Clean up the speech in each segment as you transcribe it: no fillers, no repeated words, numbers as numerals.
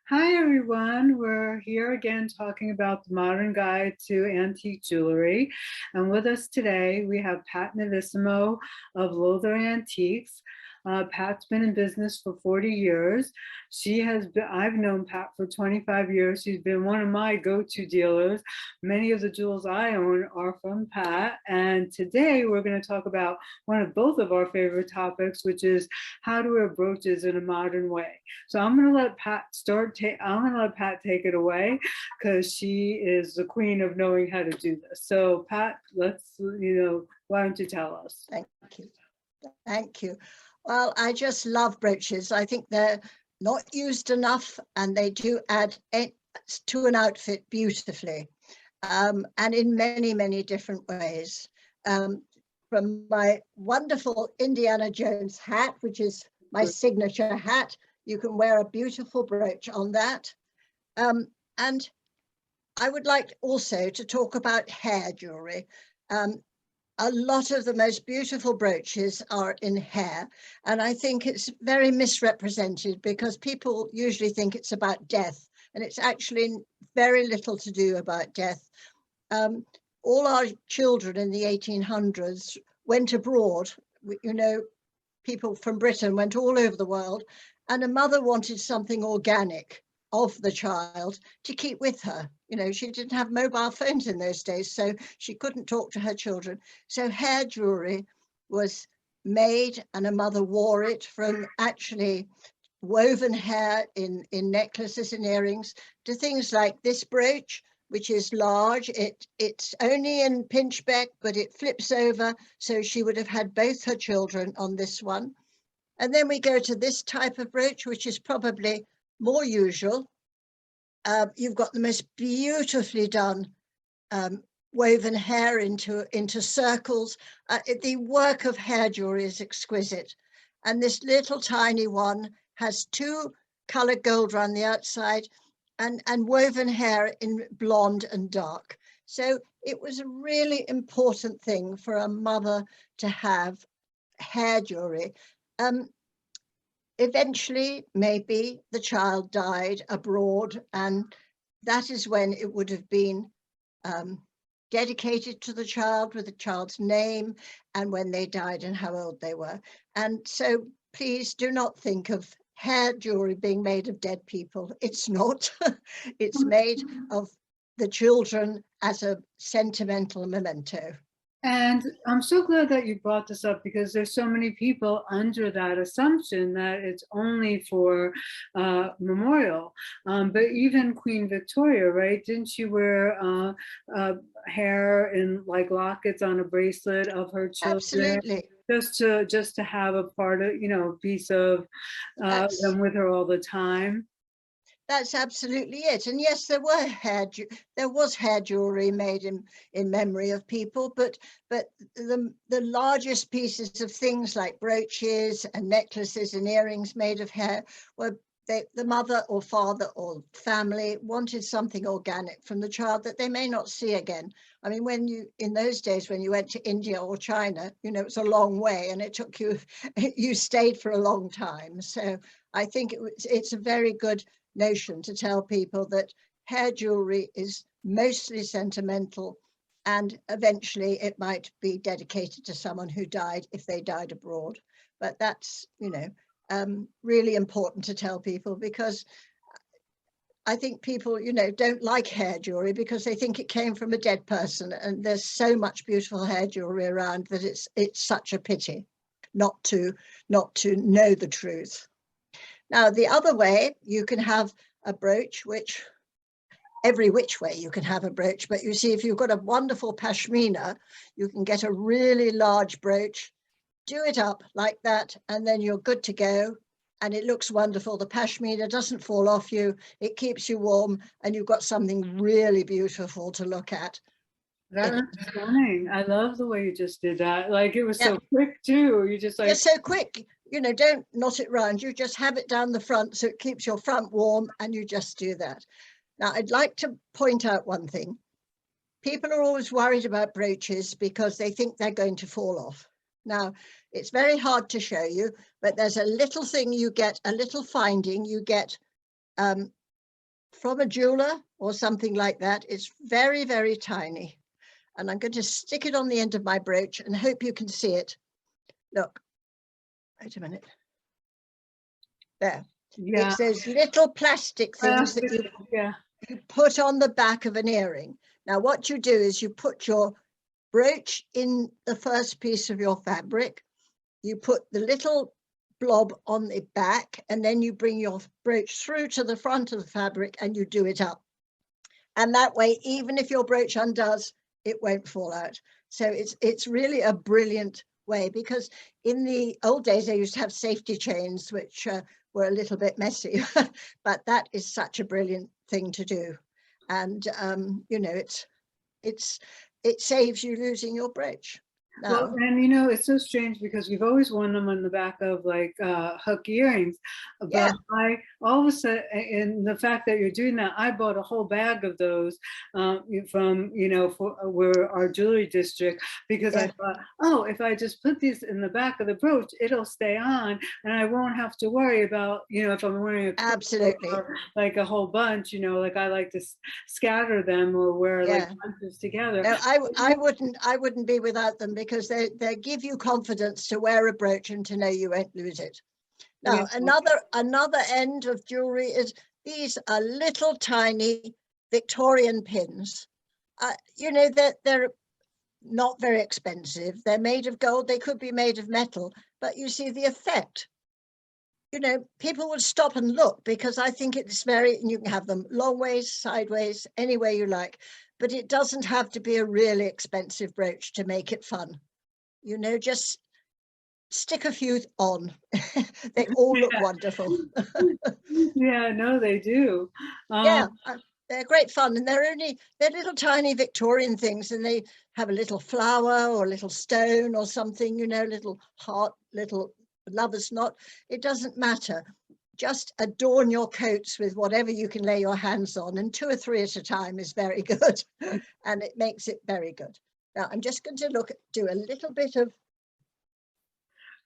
Hi everyone, we're here again talking about the modern guide to antique jewelry. And with us today, we have Pat Novissimo of Lowther Antiques. Pat's been in business for 40 years. I've known Pat for 25 years. She's been one of my go-to dealers. Many of the jewels I own are from Pat. And today we're going to talk about both of our favorite topics, which is how to wear brooches in a modern way. So I'm going to let Pat take it away because she is the queen of knowing how to do this. So Pat, why don't you tell us? Thank you. Thank you. Well, I just love brooches. I think they're not used enough and they do add to an outfit beautifully, and in many, many different ways. From my wonderful Indiana Jones hat, which is my signature hat, you can wear a beautiful brooch on that. And I would like also to talk about hair jewelry. A lot of the most beautiful brooches are in hair, and I think it's very misrepresented because people usually think it's about death, and it's actually very little to do about death. All our children in the 1800s went abroad. People from Britain went all over the world, and a mother wanted something organic of the child to keep with her. She didn't have mobile phones in those days, so she couldn't talk to her children. So hair jewelry was made, and a mother wore it, from actually woven hair in necklaces and earrings to things like this brooch, which is large. It's only in pinchbeck, but it flips over, so she would have had both her children on this one. And then we go to this type of brooch, which is probably more usual. You've got the most beautifully done woven hair into circles. The work of hair jewelry is exquisite. And this little tiny one has two colored gold around the outside and woven hair in blonde and dark. So it was a really important thing for a mother to have hair jewelry. Eventually, maybe the child died abroad, and that is when it would have been dedicated to the child with the child's name and when they died and how old they were. And so please do not think of hair jewelry being made of dead people. It's not. It's made of the children as a sentimental memento. And I'm so glad that you brought this up because there's so many people under that assumption that it's only for memorial. But even Queen Victoria, right? Didn't she wear hair in like lockets on a bracelet of her children? Absolutely. Just to have a part of, piece of them with her all the time. That's absolutely it. And yes, there was hair jewelry made in memory of people, but the largest pieces of things like brooches and necklaces and earrings made of hair were the mother or father or family wanted something organic from the child that they may not see again. I mean, in those days, when you went to India or China, it's a long way and it took you stayed for a long time. So I think it's a very good notion to tell people that hair jewelry is mostly sentimental, and eventually it might be dedicated to someone who died if they died abroad. But that's really important to tell people, because I think people don't like hair jewelry because they think it came from a dead person, and there's so much beautiful hair jewelry around that it's such a pity not to know the truth. Now, the other way you can have a brooch, every which way you can have a brooch, but you see, if you've got a wonderful pashmina, you can get a really large brooch, do it up like that, and then you're good to go. And it looks wonderful. The pashmina doesn't fall off you, it keeps you warm, and you've got something really beautiful to look at. That was stunning. I love the way you just did that. Like, it was so quick too. You just like, it's so quick. Don't knot it round. You just have it down the front so it keeps your front warm, and you just do that. Now, I'd like to point out one thing. People are always worried about brooches because they think they're going to fall off. Now, it's very hard to show you, but there's a little thing you get, a little finding you get from a jeweler or something like that. It's very, very tiny. And I'm going to stick it on the end of my brooch and hope you can see it. Look, wait a minute. There. Yeah. It's those little plastic things that you put on the back of an earring. Now, what you do is you put your brooch in the first piece of your fabric. You put the little blob on the back, and then you bring your brooch through to the front of the fabric and you do it up. And that way, even if your brooch undoes, it won't fall out. So it's really a brilliant way, because in the old days, they used to have safety chains, which were a little bit messy, but that is such a brilliant thing to do. And, you know, it saves you losing your brooch. Well, and you know, it's so strange because we've always worn them on the back of like hook earrings, but Yeah. I all of a sudden, in the fact that you're doing that, I bought a whole bag of those from, you know, for where our jewelry district, because I thought, oh, if I just put these in the back of the brooch, it'll stay on, and I won't have to worry about, you know, if I'm wearing a Absolutely, or like a whole bunch, you know, like I like to scatter them or wear like bunches together. No, I wouldn't be without them, because they give you confidence to wear a brooch and to know you won't lose it. Now, another end of jewelry is these are little tiny Victorian pins. You know, they're not very expensive. They're made of gold. They could be made of metal, but you see the effect. You know, people would stop and look, because I think it's very, and you can have them long ways, sideways, any way you like, but it doesn't have to be a really expensive brooch to make it fun. You know, just stick a few on. They all look wonderful. Yeah, no, they do. They're great fun, and they're little tiny Victorian things, and they have a little flower or a little stone or something, you know, little heart, little lover's knot. It doesn't matter. Just adorn your coats with whatever you can lay your hands on, and 2 or 3 at a time is very good, and it makes it very good. Now, I'm just going to do a little bit of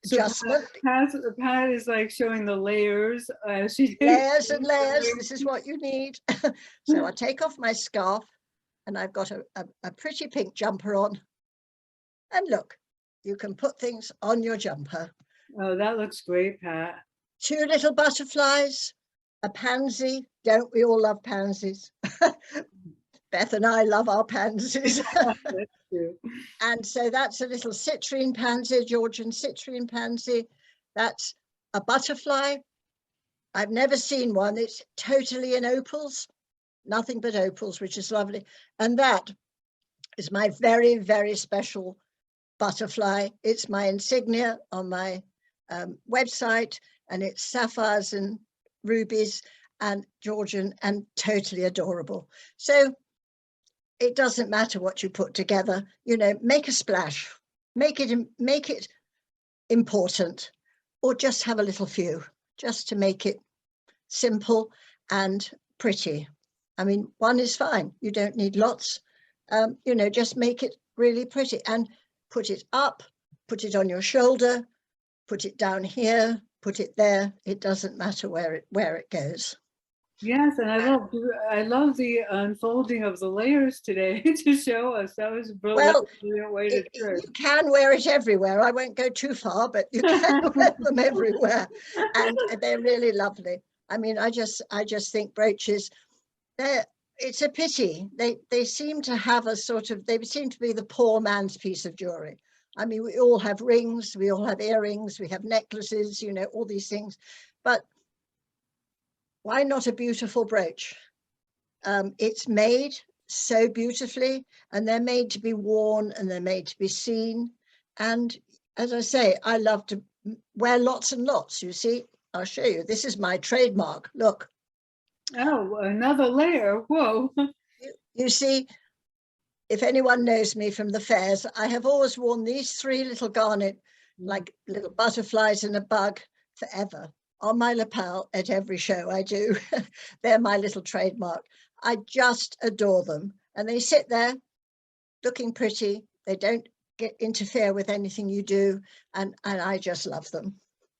adjustment. So Pat is like showing the layers. Layers and layers. This is what you need. So I take off my scarf, and I've got a pretty pink jumper on. And look, you can put things on your jumper. Oh, that looks great, Pat. 2 little butterflies, a pansy. Don't we all love pansies? Beth and I love our pansies. That's true. And so that's a little citrine pansy, Georgian citrine pansy. That's a butterfly. I've never seen one. It's totally in opals, nothing but opals, which is lovely. And that is my very, very special butterfly. It's my insignia on my website, and it's sapphires and rubies and Georgian, and totally adorable. So it doesn't matter what you put together, you know, make a splash, make it important, or just have a little few, just to make it simple and pretty. I mean, one is fine. You don't need lots. You know, just make it really pretty, and put it up, put it on your shoulder, put it down here, put it there. It doesn't matter where it goes. Yes, and I love the unfolding of the layers today to show us. That was a brilliant way to do it. You can wear it everywhere. I won't go too far, but you can wear them everywhere, and they're really lovely. I mean, I just think brooches, it's a pity. They seem to have a sort of, they seem to be the poor man's piece of jewelry. I mean, we all have rings, we all have earrings, we have necklaces, you know, all these things, but why not a beautiful brooch? It's made so beautifully, and they're made to be worn, and they're made to be seen. And as I say, I love to wear lots and lots. You see, I'll show you. This is my trademark. Look. Oh, another layer. Whoa. You see, if anyone knows me from the fairs, I have always worn these 3 little garnet, like little butterflies and a bug, forever. On my lapel at every show I do. They're my little trademark. I just adore them. And they sit there looking pretty. They don't interfere with anything you do. And I just love them.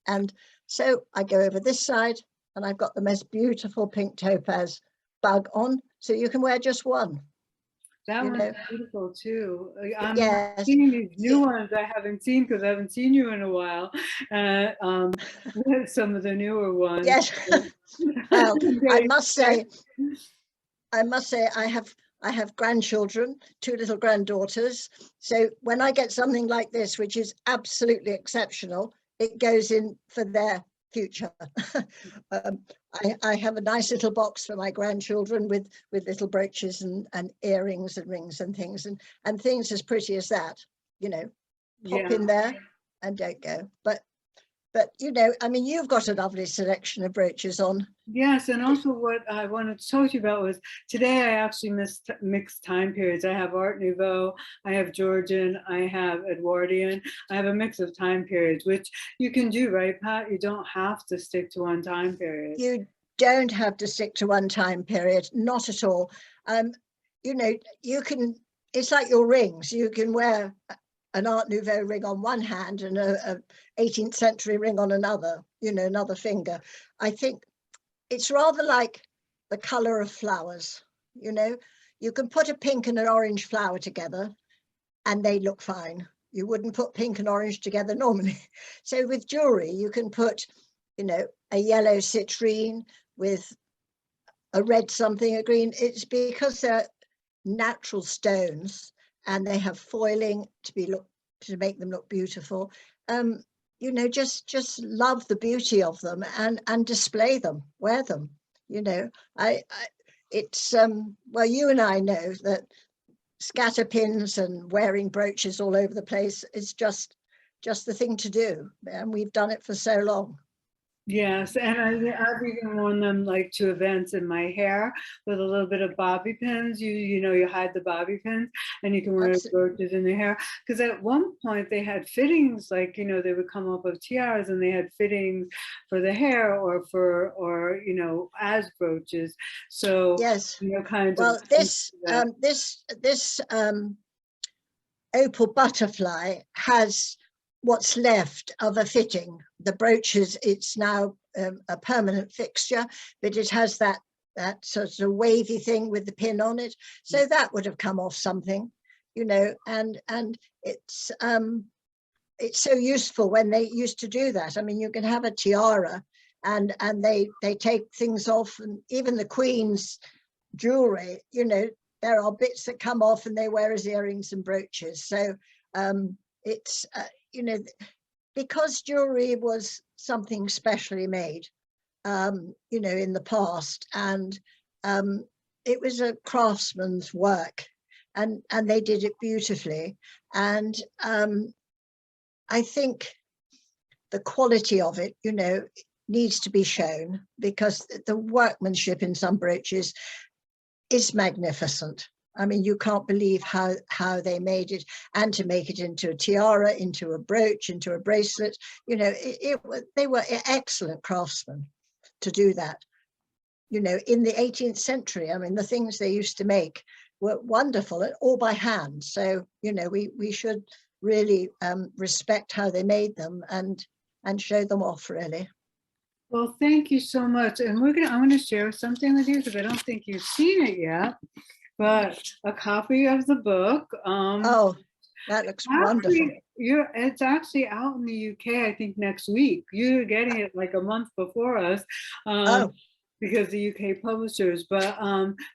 And so I go over this side, and I've got the most beautiful pink topaz bug on, so you can wear just one. That You one's know, beautiful too. I'm yes. seeing these new ones I haven't seen because I haven't seen you in a while. Some of the newer ones. Yes. Well, I must say, I have grandchildren, 2 little granddaughters. So when I get something like this, which is absolutely exceptional, it goes in for their future. I have a nice little box for my grandchildren with little brooches and earrings and rings and things as pretty as that, you know, pop in there and don't go. But you know, I mean, you've got a lovely selection of brooches on. Yes, and also what I wanted to talk to you about was today I actually mixed time periods. I have Art Nouveau, I have Georgian, I have Edwardian. I have a mix of time periods, which you can do, right, Pat? You don't have to stick to one time period. You don't have to stick to one time period, not at all. You know, you can, it's like your rings. You can wear an Art Nouveau ring on one hand and a 18th century ring on another, you know, another finger. I think it's rather like the color of flowers, you know. You can put a pink and an orange flower together and they look fine. You wouldn't put pink and orange together normally. So with jewelry, you can put, you know, a yellow citrine with a red something, a green. It's because they're natural stones and they have foiling to make them look beautiful. You know, just love the beauty of them and display them, wear them. You know, it's well, you and I know that scatter pins and wearing brooches all over the place is just the thing to do, and we've done it for so long. Yes, and I've even worn them like to events in my hair with a little bit of bobby pins. You know, you hide the bobby pins and you can wear brooches in the hair. Because at one point they had fittings, like, you know, they would come up with tiaras and they had fittings for the hair or you know, as brooches. So, yes, you know, kind well, of. this opal butterfly has what's left of a fitting. The brooches, it's now a permanent fixture, but it has that sort of wavy thing with the pin on it. So that would have come off something, you know, and it's so useful when they used to do that. I mean, you can have a tiara and they take things off, and even the Queen's jewelry, you know, there are bits that come off and they wear as earrings and brooches. So it's you know, because jewelry was something specially made, you know, in the past, and it was a craftsman's work, and they did it beautifully. And I think the quality of it, you know, needs to be shown, because the workmanship in some brooches is magnificent. I mean, you can't believe how they made it, and to make it into a tiara, into a brooch, into a bracelet. You know, they were excellent craftsmen to do that. You know, in the 18th century, I mean, the things they used to make were wonderful, all by hand. So, you know, we should really respect how they made them and show them off, really. Well, thank you so much. And I'm gonna share something with you because I don't think you've seen it yet. But a copy of the book. Oh, that looks wonderful. It's actually out in the UK, I think next week. You're getting it like a month before us. Because the UK publishers, but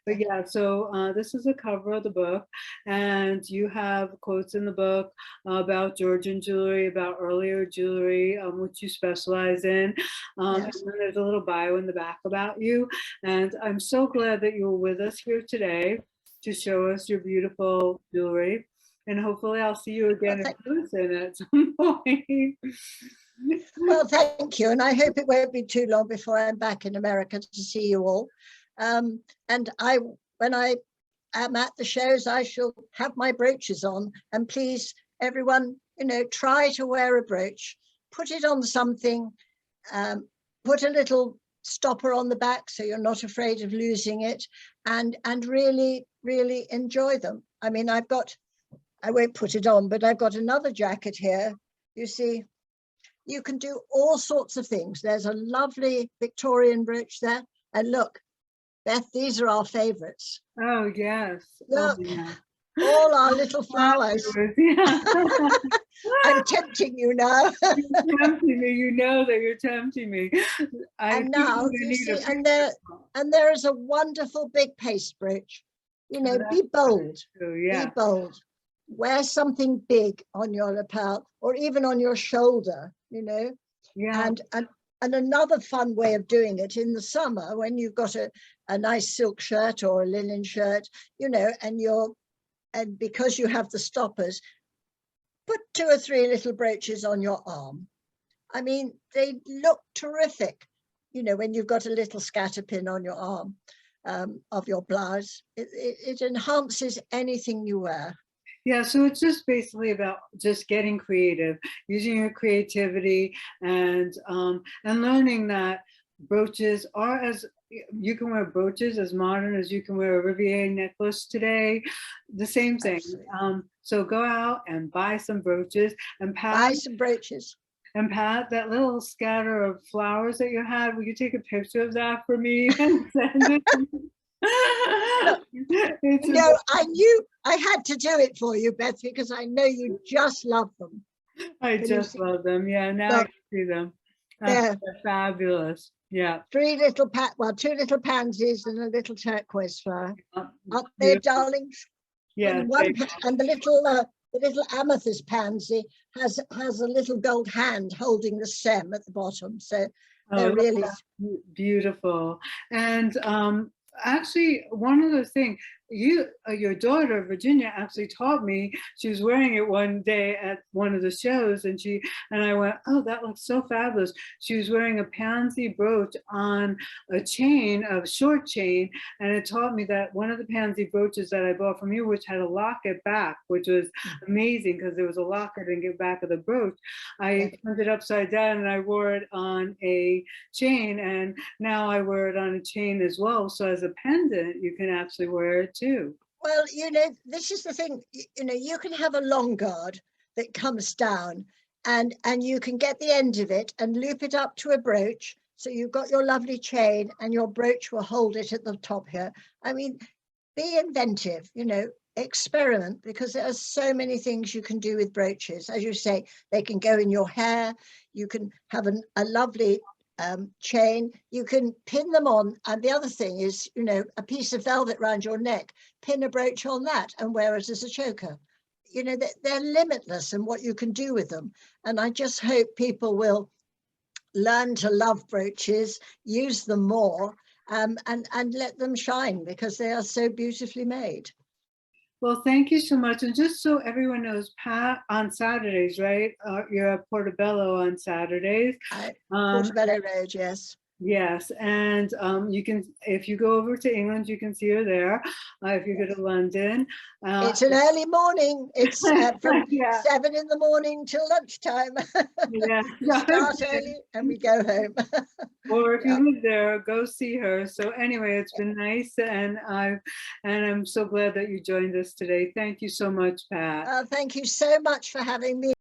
yeah, so this is the cover of the book, and you have quotes in the book about Georgian jewelry, about earlier jewelry, which you specialize in. Yes. And then there's a little bio in the back about you, and I'm so glad that you were with us here today to show us your beautiful jewelry, and hopefully I'll see you again in person at some point. Well, thank you. And I hope it won't be too long before I'm back in America to see you all. And when I am at the shows, I shall have my brooches on. And please, everyone, you know, try to wear a brooch, put it on something, put a little stopper on the back so you're not afraid of losing it, and really, really enjoy them. I mean, I won't put it on, but I've got another jacket here. You see, you can do all sorts of things. There's a lovely Victorian brooch there. And look, Beth, these are our favorites. Oh, yes. Oh, Look, yeah. all our little flowers. Yeah. I'm tempting you now. You're tempting me. You know that you're tempting me. I And feel now, like do I you need a see, picture. and there is a wonderful big paste brooch. You know, be bold, True, be yeah. bold. Wear something big on your lapel or even on your shoulder, you know. Yeah. And another fun way of doing it in the summer, when you've got a nice silk shirt or a linen shirt, you know, and because you have the stoppers, put 2 or 3 little brooches on your arm. I mean, they look terrific, you know, when you've got a little scatter pin on your arm of your blouse. It enhances anything you wear. Yeah, so it's just basically about just getting creative, using your creativity, and learning that brooches are as you can wear brooches as modern as you can wear a Riviera necklace today. The same thing. Absolutely. So go out and buy some brooches, and Buy some brooches. Pat, that little scatter of flowers that you had, will you take a picture of that for me and send it? It's You know, I knew I had to do it for you, Beth, because I know you just love them. I Can just love them. Yeah, now I look, can see them. there, They're fabulous. Yeah. 2 little pansies and a little turquoise flower. Up there, Beautiful. darlings. Yeah. And the little amethyst pansy has a little gold hand holding the stem at the bottom. So they're Oh, really beautiful. And actually, one other thing, your daughter Virginia actually taught me. She was wearing it one day at one of the shows, and I went, oh, that looks so fabulous. She was wearing a pansy brooch on a chain, a short chain, and it taught me that one of the pansy brooches that I bought from you, which had a locket back, which was amazing because there was a locket in the back of the brooch. I turned it upside down and I wore it on a chain, and now I wear it on a chain as well. So as a pendant, you can actually wear it too. well, you know, this is the thing, you know, you can have a long guard that comes down and you can get the end of it and loop it up to a brooch. So you've got your lovely chain and your brooch will hold it at the top here. I mean, be inventive, you know, experiment, because there are so many things you can do with brooches. As you say, they can go in your hair. You can have a lovely chain. You can pin them on. And the other thing is, you know, a piece of velvet around your neck, pin a brooch on that and wear it as a choker. You know, they're limitless in what you can do with them. And I just hope people will learn to love brooches, use them more, and let them shine, because they are so beautifully made. Well, thank you so much. And just so everyone knows, Pat, on Saturdays, right? You're at Portobello on Saturdays. Portobello Road, yes. Yes, and you can, if you go over to England, you can see her there. If you go to London, It's an early morning. It's from yeah, 7 in the morning till lunchtime. yeah. We start early and we go home. Or if Yeah. you live there, go see her. So anyway, it's been nice, and I'm so glad that you joined us today. Thank you so much, Pat. Thank you so much for having me.